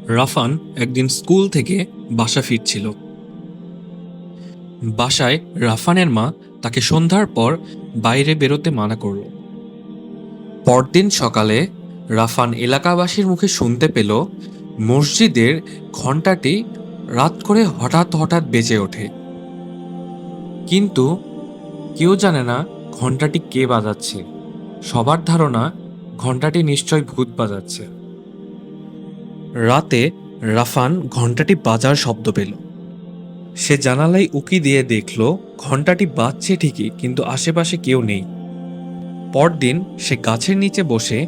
রাফান একদিন স্কুল থেকে বাসা ফিরছিল। বাসায় রাফানের মা তাকে সন্ধ্যার পর বাইরে বেরোতে মানা করল। পরদিন সকালে রাফান এলাকাবাসীর মুখে শুনতে পেল মসজিদের ঘণ্টাটি রাত করে হঠাৎ হঠাৎ বেজে ওঠে, কিন্তু কেউ জানে না ঘণ্টাটি কে বাজাচ্ছে। সবার ধারণা ঘণ্টাটি নিশ্চয় ভূত বাজাচ্ছে। রাতে রাফান ঘণ্টাটি বাজার শব্দ পেল। সে জানালায় উকি দিয়ে দেখল ঘণ্টাটি বাজছে ঠিকই, কিন্তু আশেপাশে কেউ নেই। পরদিন সে গাছের নিচে বসে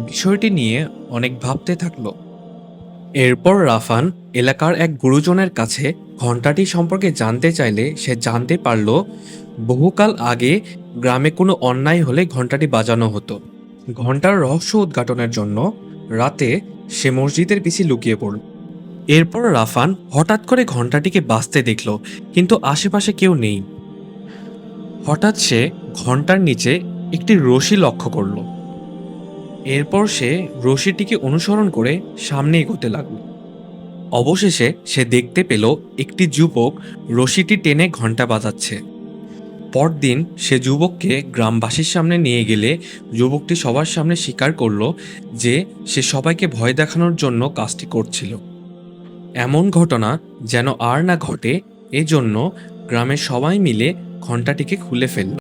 বিষয়টি নিয়ে অনেক ভাবতে থাকলো। এরপর রাফান এলাকার এক গুরুজনের কাছে ঘণ্টাটি সম্পর্কে জানতে চাইলে সে জানতে পারল বহুকাল আগে গ্রামে কোনো অন্যায় হলে ঘণ্টাটি বাজানো হতো। ঘণ্টার রহস্য উদ্ঘাটনের জন্য রাতে সে মসজিদের পিছে লুকিয়ে পড়ল। এরপর রাফান হঠাৎ করে ঘণ্টাটিকে বাজতে দেখল, কিন্তু আশেপাশে কেউ নেই। হঠাৎ সে ঘণ্টার নিচে একটি রশি লক্ষ্য করল। এরপর সে রশিটিকে অনুসরণ করে সামনে এগোতে লাগল। অবশেষে সে দেখতে পেল একটি যুবক রশিটি টেনে ঘণ্টা বাজাচ্ছে। পরদিন সে যুবককে গ্রামবাসীর সামনে নিয়ে গেলে যুবকটি সবার সামনে স্বীকার করল যে সে সবাইকে ভয় দেখানোর জন্য কাজটি করছিল। এমন ঘটনা যেন আর না ঘটে, এজন্য গ্রামের সবাই মিলে ঘণ্টাটিকে খুলে ফেলল।